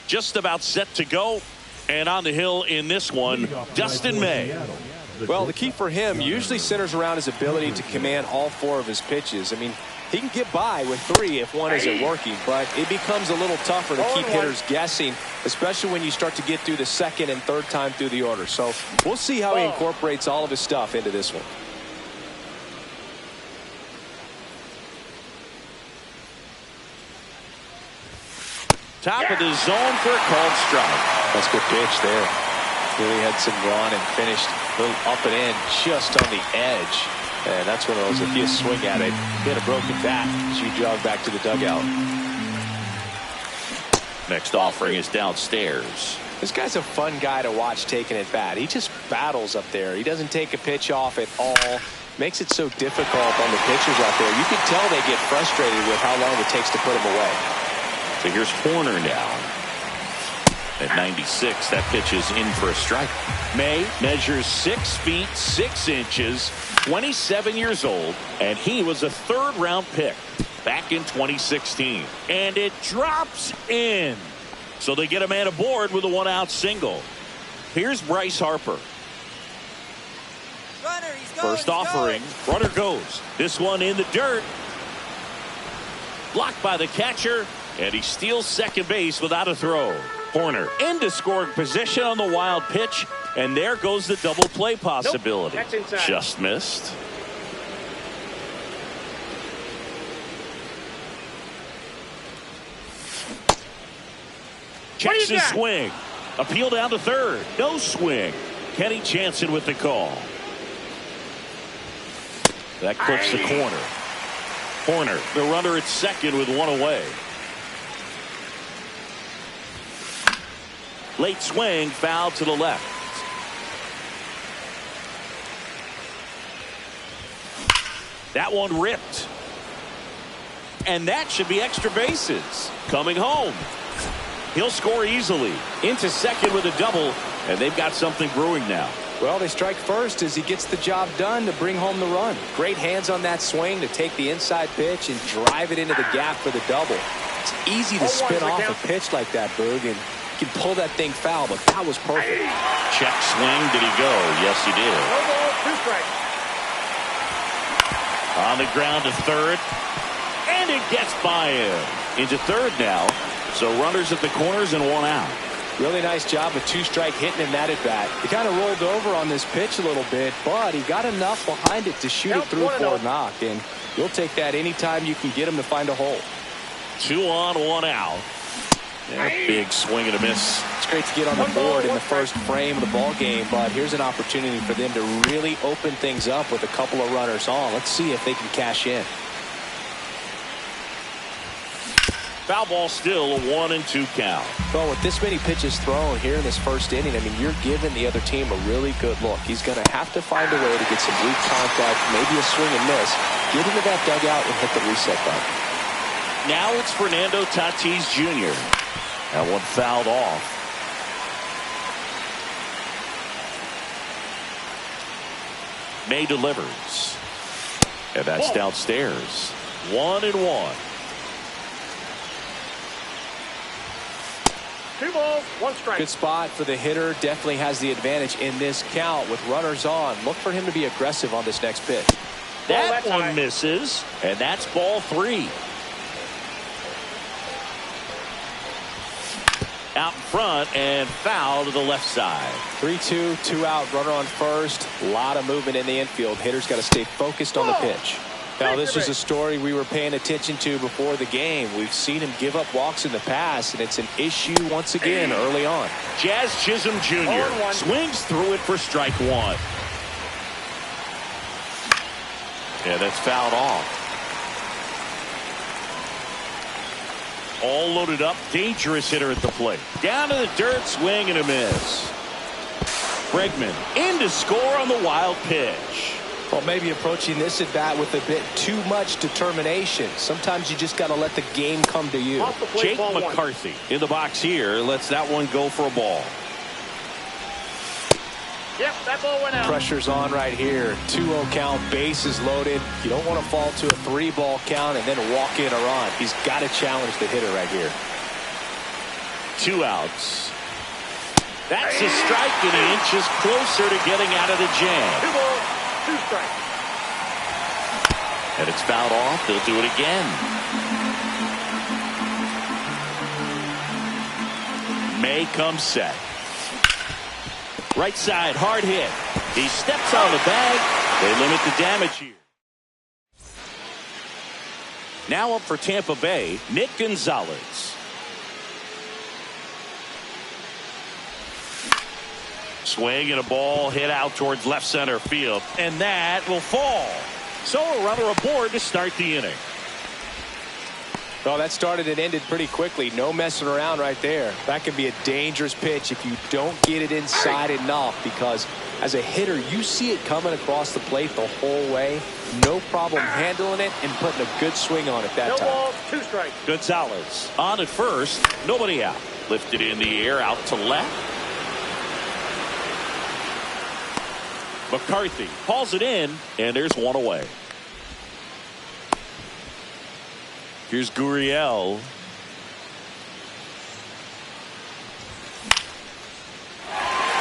just about set to go. And on the hill in this one, Dustin May. Well, the key for him usually centers around his ability to command all 4 of his pitches. I mean, he can get by with 3 if 1 isn't working, but it becomes a little tougher to keep hitters guessing, especially when you start to get through the 2nd and 3rd time through the order. So we'll see how he incorporates all of his stuff into this one. Top of the zone for a called strike. That's a good pitch there. Really had some run and finished a little up and in just on the edge. And that's one of those, if you swing at it, hit a broken bat as you jog back to the dugout. Next offering is downstairs. This guy's a fun guy to watch taking at bat. He just battles up there. He doesn't take a pitch off at all. Makes it so difficult on the pitchers out there. You can tell they get frustrated with how long it takes to put him away. So here's Horner now. At 96, that pitch is in for a strike. May measures 6 feet 6 inches, 27 years old, and he was a 3rd-round pick back in 2016. And it drops in. So they get a man aboard with a 1-out single. Here's Bryce Harper. Runner, he's going, First offering, runner goes. This one in the dirt. Blocked by the catcher, and he steals second base without a throw. Horner into scoring position on the wild pitch, and there goes the double play possibility. Nope, just missed. Checks his swing. Appeal down to 3rd. No swing. Kenny Jansen with the call. That clips the corner. Horner, the runner at 2nd with 1 away. Late swing, foul to the left. That one ripped. And that should be extra bases. Coming home. He'll score easily. Into 2nd with a double, and they've got something brewing now. Well, they strike first as he gets the job done to bring home the run. Great hands on that swing to take the inside pitch and drive it into the gap for the double. It's easy to spin off a pitch like that, Boog, and you can pull that thing foul, but that was perfect. Check swing. Did he go? Yes, he did. No ball, 2 strikes. On the ground to 3rd. And it gets by him. Into 3rd now. So runners at the corners and 1 out. Really nice job of 2-strike hitting him that at bat. He kind of rolled over on this pitch a little bit, but he got enough behind it to shoot it through for a knock. And you'll take that anytime you can get him to find a hole. 2 on, 1 out. Yeah, big swing and a miss. It's great to get on the board in the first frame of the ball game, but here's an opportunity for them to really open things up with a couple of runners on. Let's see if they can cash in. Foul ball still, a 1-2 count. Well, with this many pitches thrown here in this first inning, I mean, you're giving the other team a really good look. He's going to have to find a way to get some weak contact, maybe a swing and miss, get into that dugout and hit the reset button. Now it's Fernando Tatis Jr. That one fouled off. May delivers. And that's downstairs. 1-1. 2 balls, 1 strike. Good spot for the hitter. Definitely has the advantage in this count with runners on. Look for him to be aggressive on this next pitch. That one misses, and that's ball 3. Out in front and foul to the left side. 3-2, 2 out, runner on first. A lot of movement in the infield. Hitter's got to stay focused on the pitch. Now, this is a story we were paying attention to before the game. We've seen him give up walks in the past, and it's an issue once again early on. Jazz Chisholm Jr. swings through it for strike 1. Yeah, that's fouled off. All loaded up, dangerous hitter at the plate. Down to the dirt, swing and a miss. Bregman in to score on the wild pitch. Well, maybe approaching this at bat with a bit too much determination. Sometimes you just got to let the game come to you. Jake McCarthy in the box here lets that one go for a ball. Yep, that ball went out. Pressure's on right here. 2-0 count, bases loaded. You don't want to fall to a 3-ball count and then walk in a run. He's got to challenge the hitter right here. 2 outs. That's a strike, and he inches closer to getting out of the jam. 2 balls, 2 strikes. And it's fouled off. They'll do it again. May comes set. Right side, hard hit. He steps on the bag. They limit the damage here. Now up for Tampa Bay, Nick Gonzalez. Swing and a ball hit out towards left center field, and that will fall. So a runner aboard to start the inning. Well, that started and ended pretty quickly. No messing around right there. That can be a dangerous pitch if you don't get it inside enough, because as a hitter, you see it coming across the plate the whole way. No problem handling it and putting a good swing on it that No time. balls, 2 strikes. Gonzalez on at first, nobody out. Lifted in the air out to left. McCarthy hauls it in, and there's one away. Here's Gurriel.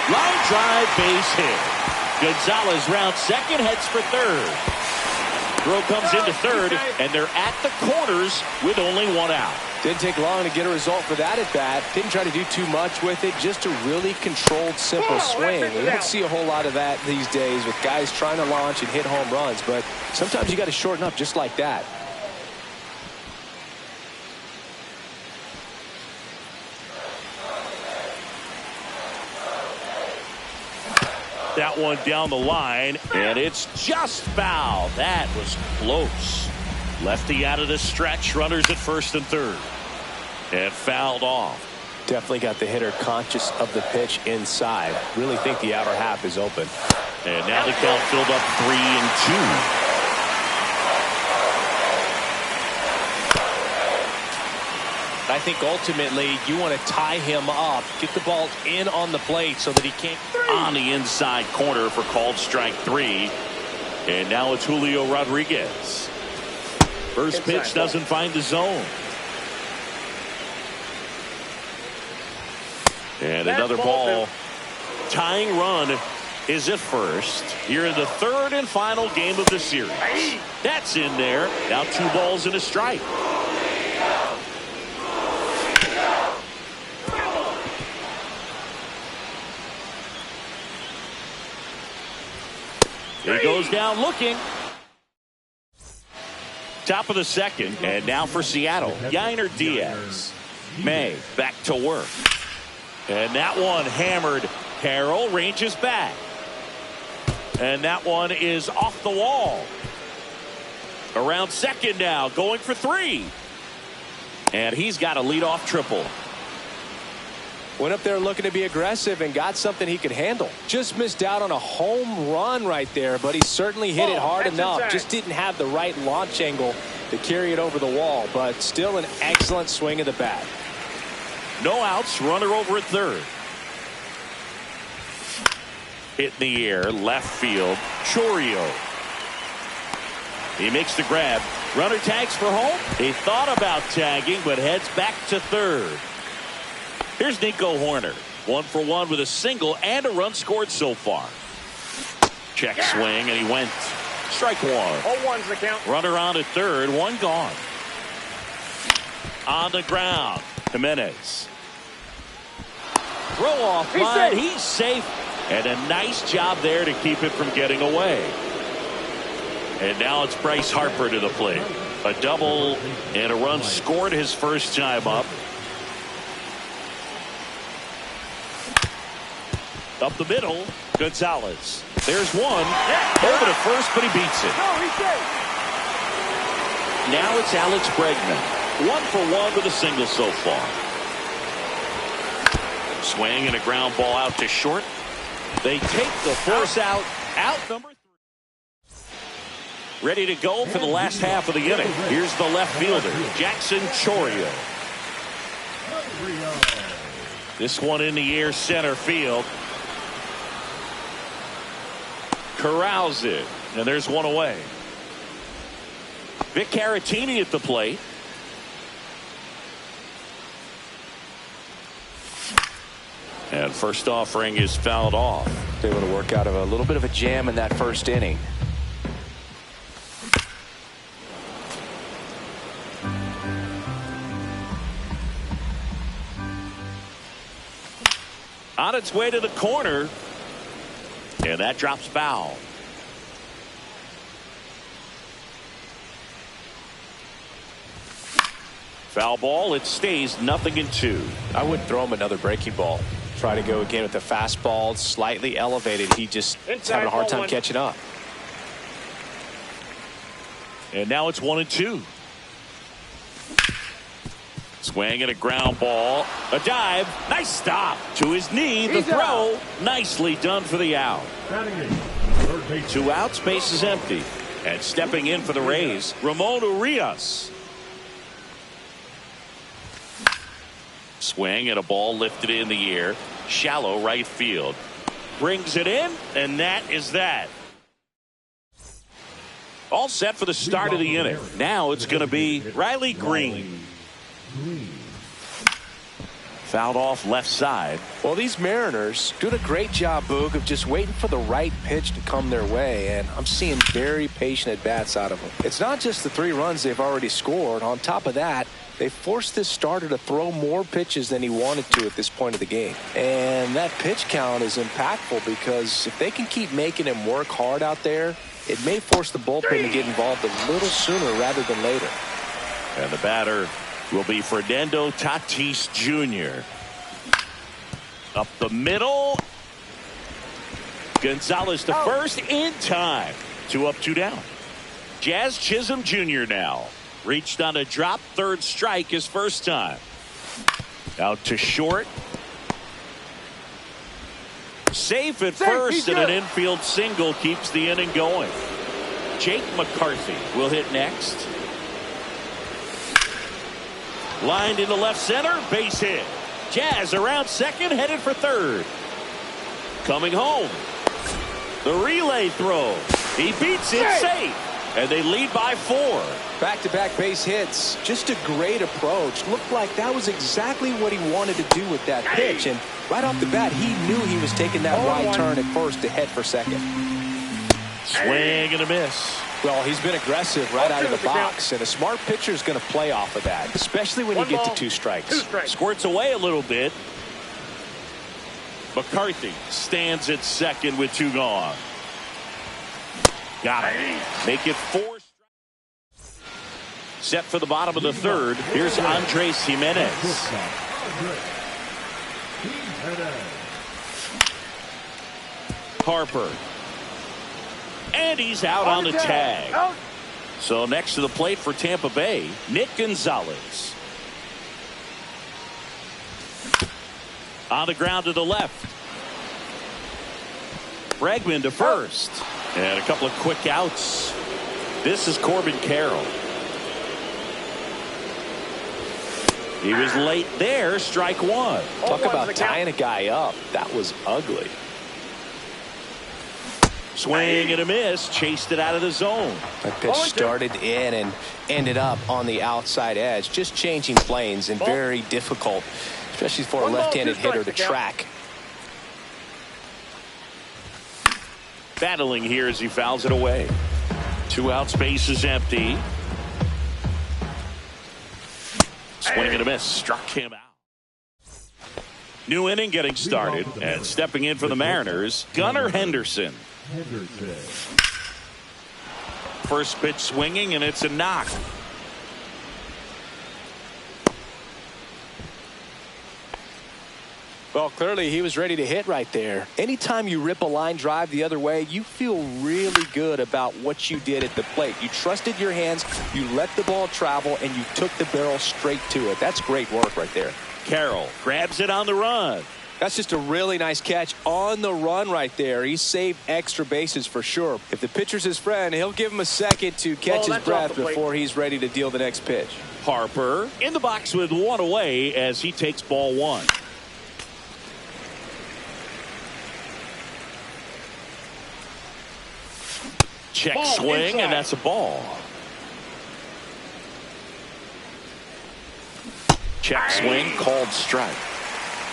Line drive, base hit. Gonzalez rounds second, heads for third. Throw comes into third, and they're at the corners with only 1 out. Didn't take long to get a result for that at bat. Didn't try to do too much with it. Just a really controlled, simple swing. We don't see a whole lot of that these days with guys trying to launch and hit home runs. But sometimes you got to shorten up just like that. That one down the line, and it's just foul. That was close. Lefty out of the stretch, runners at first and third. And fouled off. Definitely got the hitter conscious of the pitch inside. Really think the outer half is open. And now the count filled up 3-2. I think ultimately you want to tie him up, get the ball in on the plate so that he can't. On the inside corner for called strike 3. And now it's Julio Rodriguez. First pitch doesn't find the zone. And another ball. Tying run is at first. Here in the third and final game of the series. That's in there. Now 2 balls and a strike. He goes down looking. Top of the second, and now for Seattle, Yainer Diaz. May back to work. And that one hammered. Carroll ranges back. And that one is off the wall. Around second now, going for 3. And he's got a leadoff triple. Went up there looking to be aggressive and got something he could handle. Just missed out on a home run right there, but he certainly hit it hard enough. Just didn't have the right launch angle to carry it over the wall, but still an excellent swing of the bat. No outs, runner over at third. Hit in the air, left field, Chourio. He makes the grab. Runner tags for home. He thought about tagging, but heads back to third. Here's Nico Hoerner. 1 for 1 with a single and a run scored so far. Check swing, and he went. Strike 1. 0-1's the count. Runner on at third, 1 gone. On the ground, Jimenez. Throw off line, he's safe. And a nice job there to keep it from getting away. And now it's Bryce Harper to the plate. A double and a run scored his first time up. Up the middle, Gonzalez. There's one. Over to first, but he beats it. No, he's safe. Now it's Alex Bregman. 1 for 1 with a single so far. Swing and a ground ball out to short. They take the force out number 3. Ready to go for the last half of the inning. Here's the left fielder, Jackson Chourio. This one in the air, center field. Corrals it, and there's one away. Vic Caratini at the plate. And first offering is fouled off. Able to work out of a little bit of a jam in that first inning. On its way to the corner. And that drops foul. Foul ball. It stays 0-2. I wouldn't throw him another breaking ball. Try to go again with the fastball, slightly elevated. He just is having a hard time catching up. And now it's 1-2. Swing and a ground ball. A dive. Nice stop. To his knee. The throw. Nicely done for the out. 2 outs. Base is empty. And stepping in for the Rays, Ramon Urias. Swing and a ball lifted in the air. Shallow right field. Brings it in, and that is that. All set for the start of the inning. Now it's going to be Riley Green. Fouled off left side. Well, these Mariners doing a great job, Boog, of just waiting for the right pitch to come their way, and I'm seeing very patient at-bats out of them. It's not just the 3 runs they've already scored. On top of that, they forced this starter to throw more pitches than he wanted to at this point of the game. And that pitch count is impactful because if they can keep making him work hard out there, it may force the bullpen to get involved a little sooner rather than later. And the batter will be Fernando Tatis Jr. Up the middle. Gonzalez to first in time. 2 up, 2 down. Jazz Chisholm Jr. now. Reached on a drop, 3rd strike his first time. Out to short. Safe at first, and an infield single keeps the inning going. Jake McCarthy will hit next. Lined into left center, base hit. Jazz around second, headed for third. Coming home. The relay throw. He beats it safe. And they lead by 4. Back-to-back base hits. Just a great approach. Looked like that was exactly what he wanted to do with that pitch. And right off the bat, he knew he was taking that wide turn at first to head for second. Swing and a miss. Well, he's been aggressive right out of the box, and a smart pitcher is going to play off of that, especially when you get to 2 strikes. Squirts away a little bit. McCarthy stands at second with 2 gone. Got it. Make it 4. Set for the bottom of the 3rd. Here's Andres Jimenez. Harper. And he's out on the tag. So next to the plate for Tampa Bay, Nick Gonzalez. On the ground to the left. Bregman to first. And a couple of quick outs. This is Corbin Carroll. He was late there. Strike 1. Talk about tying a guy up. That was ugly. Swing and a miss. Chased it out of the zone. That pitch started in and ended up on the outside edge. Just changing planes and very difficult, especially for a left-handed hitter to track. Battling here as he fouls it away. 2 outs, base is empty. Swing and a miss. Struck him out. New inning getting started. And stepping in for the Mariners, Gunnar Henderson. First pitch swinging, and it's a knock. Well, clearly he was ready to hit right there. Anytime you rip a line drive the other way, you feel really good about what you did at the plate. You trusted your hands, you let the ball travel, and you took the barrel straight to it. That's great work right there. Carroll grabs it on the run. That's just a really nice catch on the run right there. He saved extra bases for sure. If the pitcher's his friend, he'll give him a second to catch his breath before he's ready to deal the next pitch. Harper in the box with 1 away as he takes ball 1. Check swing, and that's a ball. Check swing, called strike.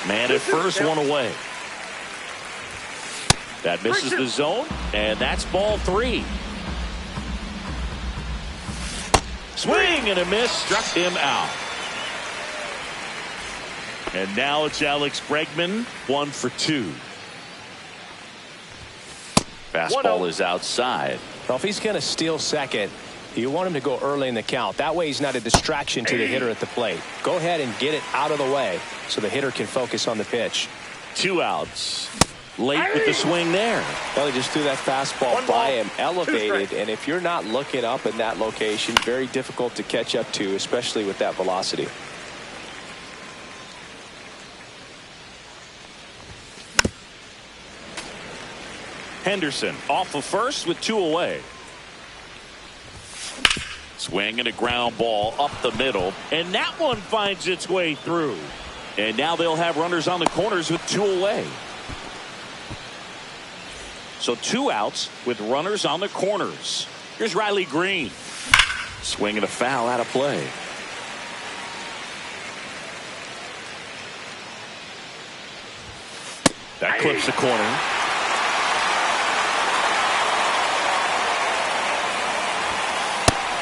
Man at first, one away. That misses the zone, and that's ball 3. Swing and a miss, struck him out. And now it's Alex Bregman, 1 for 2. Fastball is outside. Well, if he's going to steal second, you want him to go early in the count. That way he's not a distraction to the hitter at the plate. Go ahead and get it out of the way so the hitter can focus on the pitch. 2 outs. Late with the swing there. Well, he just threw that fastball by him, elevated, and if you're not looking up in that location, very difficult to catch up to, especially with that velocity. Henderson off of first with 2 away. Swing and a ground ball up the middle, and that one finds its way through. And now they'll have runners on the corners with 2 away. So 2 outs with runners on the corners. Here's Riley Green. Swing and a foul out of play. That clips the corner.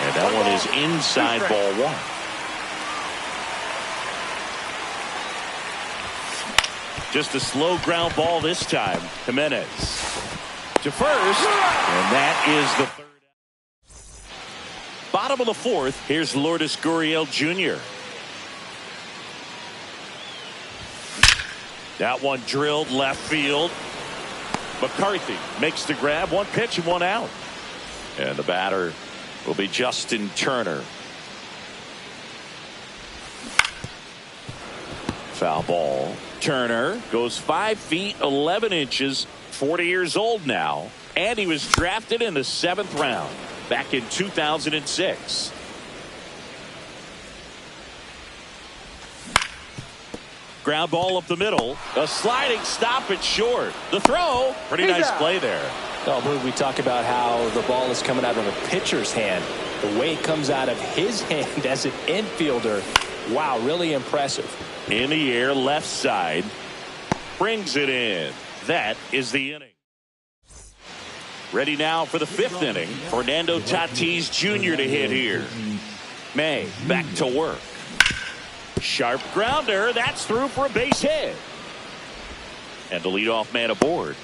And that one is inside ball 1. Just a slow ground ball this time. Jimenez to first, and that is the 3rd. Bottom of the 4th, here's Lourdes Gurriel Jr. That one drilled left field. McCarthy makes the grab. 1 pitch and 1 out. And the batter will be Justin Turner. Foul ball. Turner goes 5 feet 11 inches, 40 years old now, and he was drafted in the 7th round back in 2006. Ground ball up the middle, a sliding stop at short. The throw, pretty nice play there. Oh, Blue, we talk about how the ball is coming out of a pitcher's hand. The way it comes out of his hand as an infielder, wow, really impressive. In the air, left side, brings it in. That is the inning. Ready now for the 5th inning. Fernando Tatis Jr. to hit here. May back to work. Sharp grounder. That's through for a base hit. And the leadoff man aboard.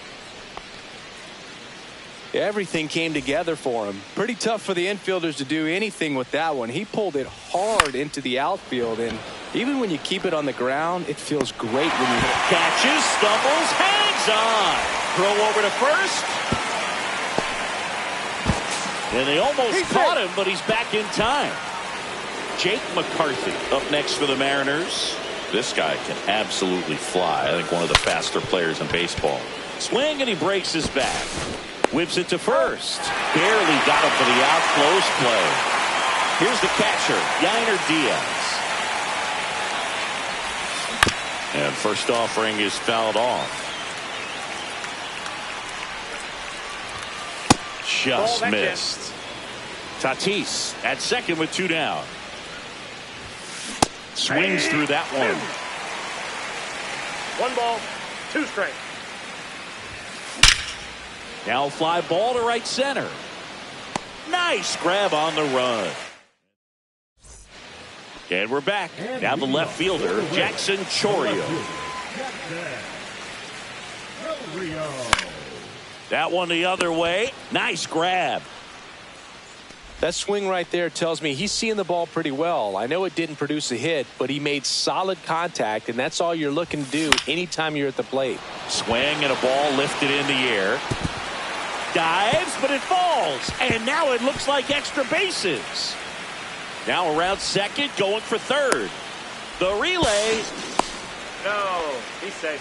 Everything came together for him. Pretty tough for the infielders to do anything with that one. He pulled it hard into the outfield, and even when you keep it on the ground, it feels great when you hit it. Catches, stumbles, hangs on. Throw over to first. And they almost caught him, but he's back in time. Jake McCarthy up next for the Mariners. This guy can absolutely fly. I think one of the faster players in baseball. Swing, and he breaks his back. Whips it to first. Barely got him for the out. Close play. Here's the catcher, Yainer Diaz. And first offering is fouled off. Just missed. Tatis at second with 2 down. Swings through that one. 1 ball, 2 strikes. Now fly ball to right center. Nice grab on the run. And we're back. Now the left fielder, Jackson Chourio. That one the other way. Nice grab. That swing right there tells me he's seeing the ball pretty well. I know it didn't produce a hit, but he made solid contact, and that's all you're looking to do anytime you're at the plate. Swing and a ball lifted in the air. Dives, but it falls. And now it looks like extra bases. Now around second, going for third. The relay. No, he's safe.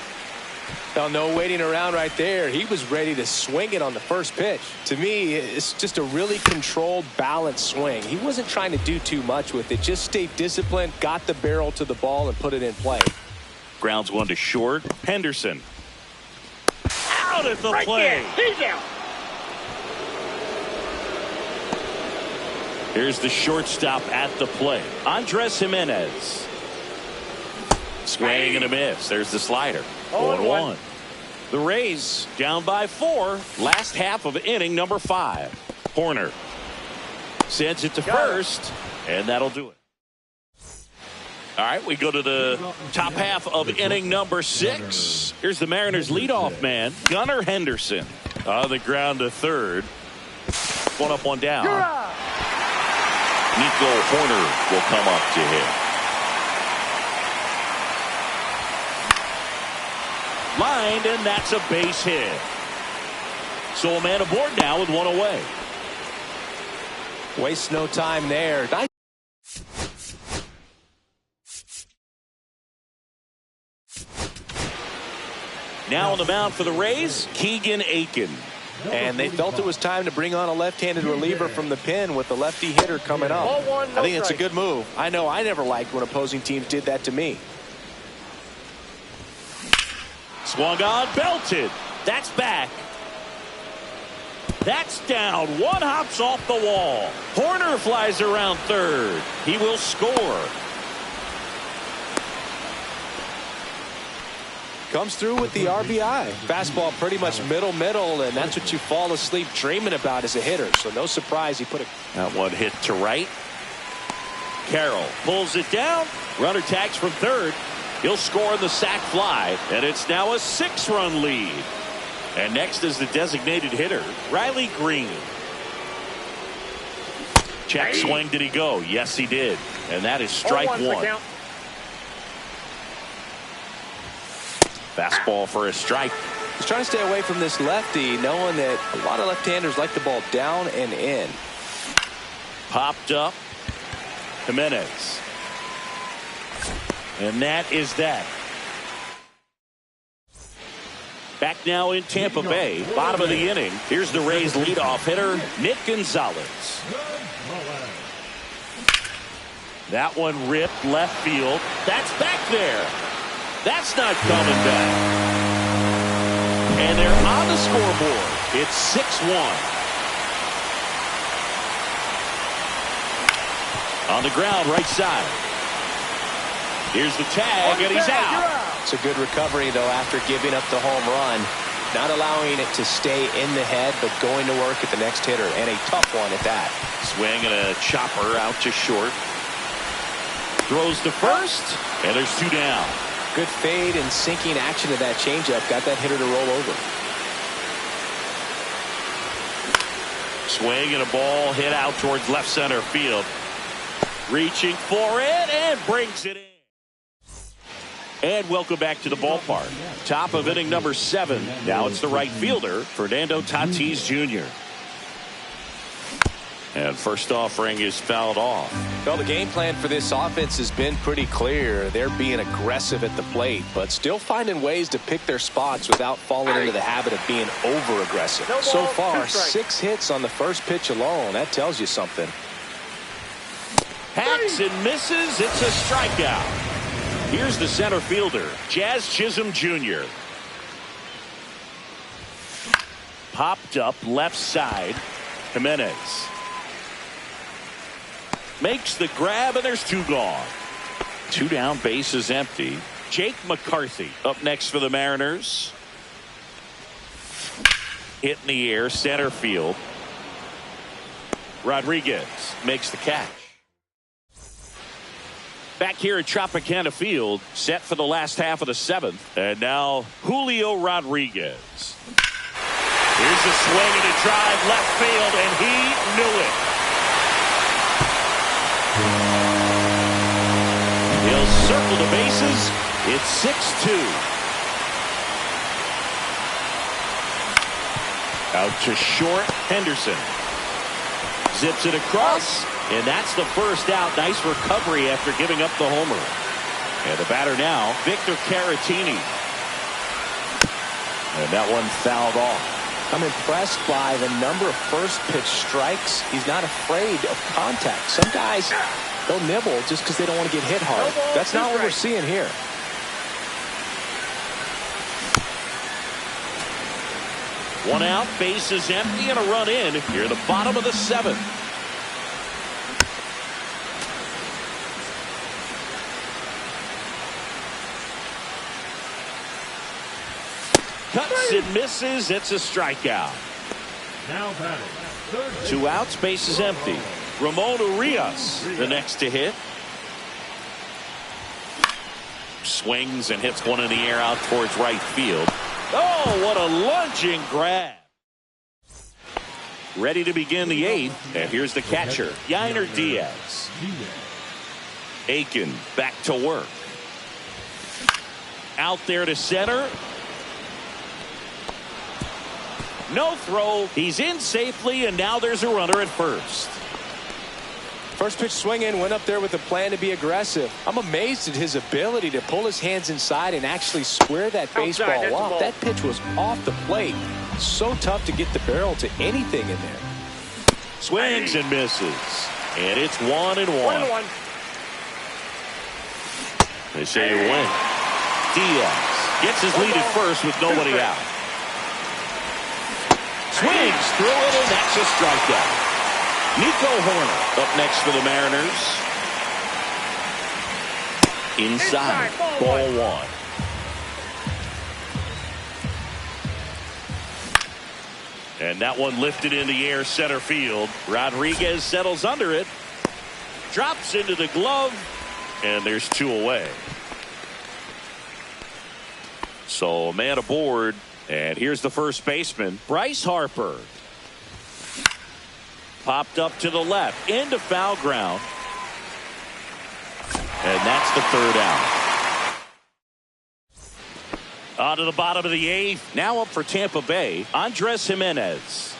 Well, no waiting around right there. He was ready to swing it on the first pitch. To me, it's just a really controlled, balanced swing. He wasn't trying to do too much with it. Just stayed disciplined, got the barrel to the ball, and put it in play. Grounds one to short. Henderson. Out at the plate. He's out. Here's the shortstop at the plate. Andres Jimenez. Swing and a miss. There's the slider. 0-1. The Rays down by 4. Last half of inning number 5. Horner sends it to first, and that'll do it. All right, we go to the top half of inning number 6. Here's the Mariners leadoff man, Gunnar Henderson. On the ground to third. One up, one down. Nico Horner will come up to hit. Lined, and that's a base hit. So a man aboard now with one away. Waste no time there. Nice. Now on the mound for the Rays, Keegan Aiken. And they felt it was time to bring on a left-handed reliever from the pen with the lefty hitter coming up. I think it's a good move. I know I never liked when opposing teams did that to me. Swung on, belted. That's back. That's down. One hops off the wall. Horner flies around third. He will score. Comes through with the RBI. Fastball pretty much middle, and that's what you fall asleep dreaming about as a hitter. So no surprise he put it. That one hit to right. Carroll pulls it down. Runner tags from third. He'll score on the sac fly, and it's now a 6-run lead. And next is the designated hitter, Riley Green. Check swing. Did he go? Yes, he did. And that is strike one. Fastball for a strike. He's trying to stay away from this lefty, knowing that a lot of left-handers like the ball down and in. Popped up. Jimenez. And that is that. Back now in Tampa Bay, bottom of the inning. Here's the Rays leadoff hitter, Nick Gonzalez. That one ripped left field. That's back there. That's not coming back. And they're on the scoreboard. It's 6-1. On the ground, right side. Here's the tag, and he's out. It's a good recovery, though, after giving up the home run. Not allowing it to stay in the head, but going to work at the next hitter, and a tough one at that. Swing and a chopper out to short. Throws to first, and there's 2 down. Good fade and sinking action of that changeup. Got that hitter to roll over. Swing and a ball hit out towards left center field. Reaching for it and brings it in. And welcome back to the ballpark. Top of inning number 7. Now it's the right fielder, Fernando Tatis Jr. And first offering is fouled off. Well, the game plan for this offense has been pretty clear. They're being aggressive at the plate, but still finding ways to pick their spots without falling into the habit of being over-aggressive. So far, 6 hits on the first pitch alone. That tells you something. Hacks and misses. It's a strikeout. Here's the center fielder, Jazz Chisholm Jr. Popped up left side. Jimenez makes the grab, and there's 2 gone. 2 down, bases empty. Jake McCarthy up next for the Mariners. Hit in the air, center field. Rodriguez makes the catch. Back here at Tropicana Field, set for the last half of the 7th. And now Julio Rodriguez. Here's a swing and a drive left field, and he knew it. He'll circle the bases. It's 6-2. Out to short, Henderson. Zips it across, and that's the first out. Nice recovery after giving up the homer. And the batter now, Victor Caratini. And that one fouled off. I'm impressed by the number of first pitch strikes. He's not afraid of contact. Some guys, they'll nibble just because they don't want to get hit hard. That's not what we're seeing here. One out, bases empty, and a run in here at the bottom of the 7th. Cuts and misses. It's a strikeout. Now batting, third base. 2 outs, base is empty. Ramon Urias, the next to hit. Swings and hits one in the air out towards right field. Oh, what a lunging grab. Ready to begin the 8th. And here's the catcher, Yainer Diaz. Aiken back to work. Out there to center. No throw. He's in safely, and now there's a runner at first. First pitch swing in, went up there with a plan to be aggressive. I'm amazed at his ability to pull his hands inside and actually square that baseball up. That pitch was off the plate. So tough to get the barrel to anything in there. Swings and misses. And it's 1-1. 1-1. They say a win. Diaz gets his lead at first with nobody out. Swings through it, and that's a strikeout. Nico Horner up next for the Mariners. Inside, ball 1. And that one lifted in the air center field. Rodriguez settles under it. Drops into the glove. And there's 2 away. So a man aboard. And here's the first baseman, Bryce Harper. Popped up to the left, into foul ground. And that's the 3rd out. On to the bottom of the 8th. Now up for Tampa Bay, Andres Gimenez.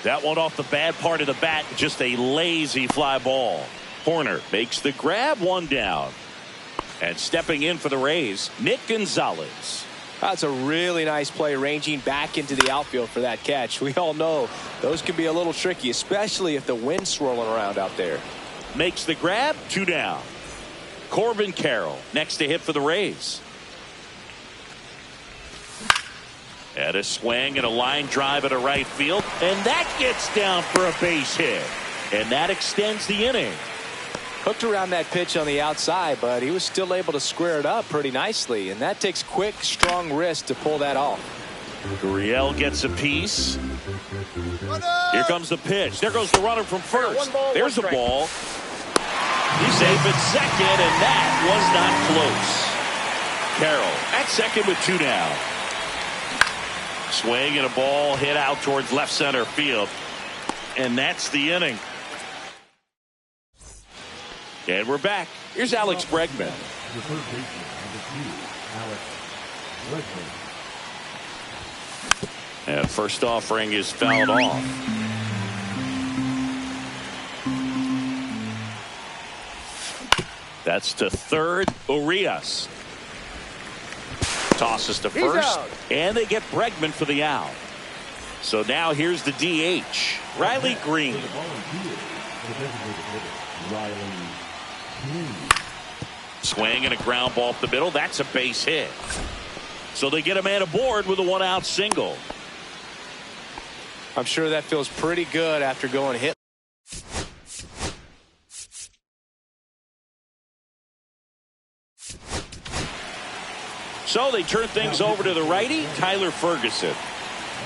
That one off the bad part of the bat, just a lazy fly ball. Horner makes the grab, 1 down. And stepping in for the Rays, Nick Gonzalez. That's a really nice play, ranging back into the outfield for that catch. We all know those can be a little tricky, especially if the wind's swirling around out there. Makes the grab, 2 down. Corbin Carroll next to hit for the Rays. And a swing and a line drive at a right field, and that gets down for a base hit. And that extends the inning. Hooked around that pitch on the outside, but he was still able to square it up pretty nicely, and that takes quick, strong wrist to pull that off. Gurriel gets a piece. Here comes the pitch. There goes the runner from first. There's the ball. He's safe at second, and that was not close. Carroll at second with 2 down. Swing and a ball hit out towards left center field. And that's the inning. And we're back. Here's Alex Bregman. The third baseman, number 2, Alex Bregman. And first offering is fouled off. That's to third. Urias tosses to first, and they get Bregman for the out. So now here's the DH, Riley Green. The volunteer, the designated hitter, Riley Green. Swing and a ground ball up the middle. That's a base hit. So they get a man aboard with a 1-out single. I'm sure that feels pretty good after going hit. So they turn things over to the righty, Tyler Ferguson.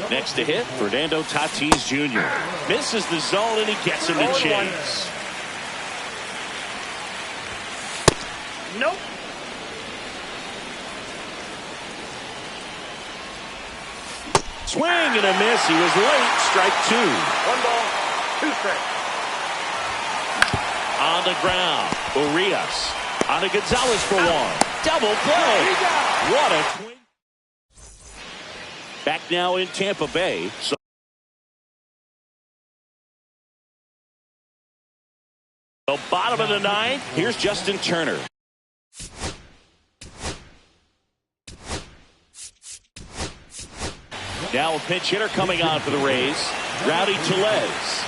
Next to hit, Fernando Tatis Jr. Misses the zone, and he gets him to chase. Nope. Swing and a miss. He was late. Strike 2. 1 ball, 2 strikes. On the ground, Urias. On to Gonzalez for 1. Double play. What a swing. Back now in Tampa Bay. So the bottom of the 9th. Here's Justin Turner. Now a pinch hitter coming on for the Rays, Rowdy Tellez.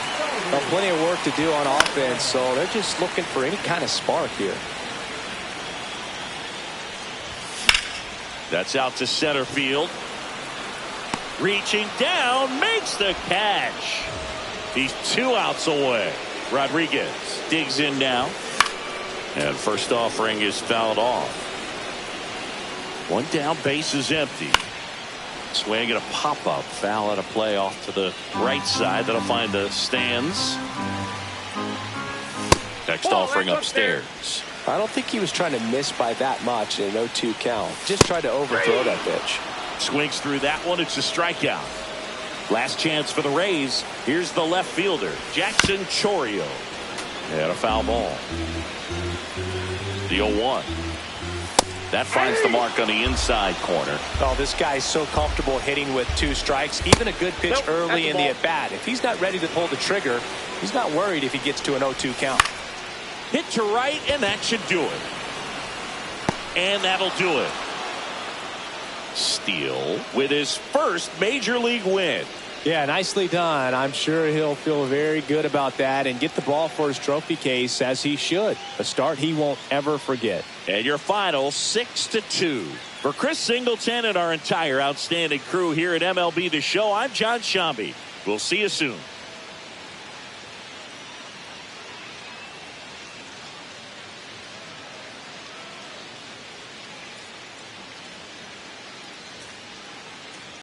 Well, plenty of work to do on offense, so they're just looking for any kind of spark here. That's out to center field. Reaching down, makes the catch. He's 2 outs away. Rodriguez digs in now. And first offering is fouled off. One down, base is empty. Swing and a pop-up. Foul out of play off to the right side. That'll find the stands. Next offering upstairs. I don't think he was trying to miss by that much in an 0-2 count. Just tried to overthrow that pitch. Swings through that one. It's a strikeout. Last chance for the Rays. Here's the left fielder, Jackson Chourio. And a foul ball. The 0-1. That finds the mark on the inside corner. Oh, this guy's so comfortable hitting with 2 strikes. Even a good pitch early in the at-bat. If he's not ready to pull the trigger, he's not worried if he gets to an 0-2 count. Hit to right, and that should do it. And that'll do it. Steele with his first major league win. Yeah, nicely done. I'm sure he'll feel very good about that and get the ball for his trophy case, as he should. A start he won't ever forget. And your final 6-2. For Chris Singleton and our entire outstanding crew here at MLB The Show, I'm John Shambi. We'll see you soon.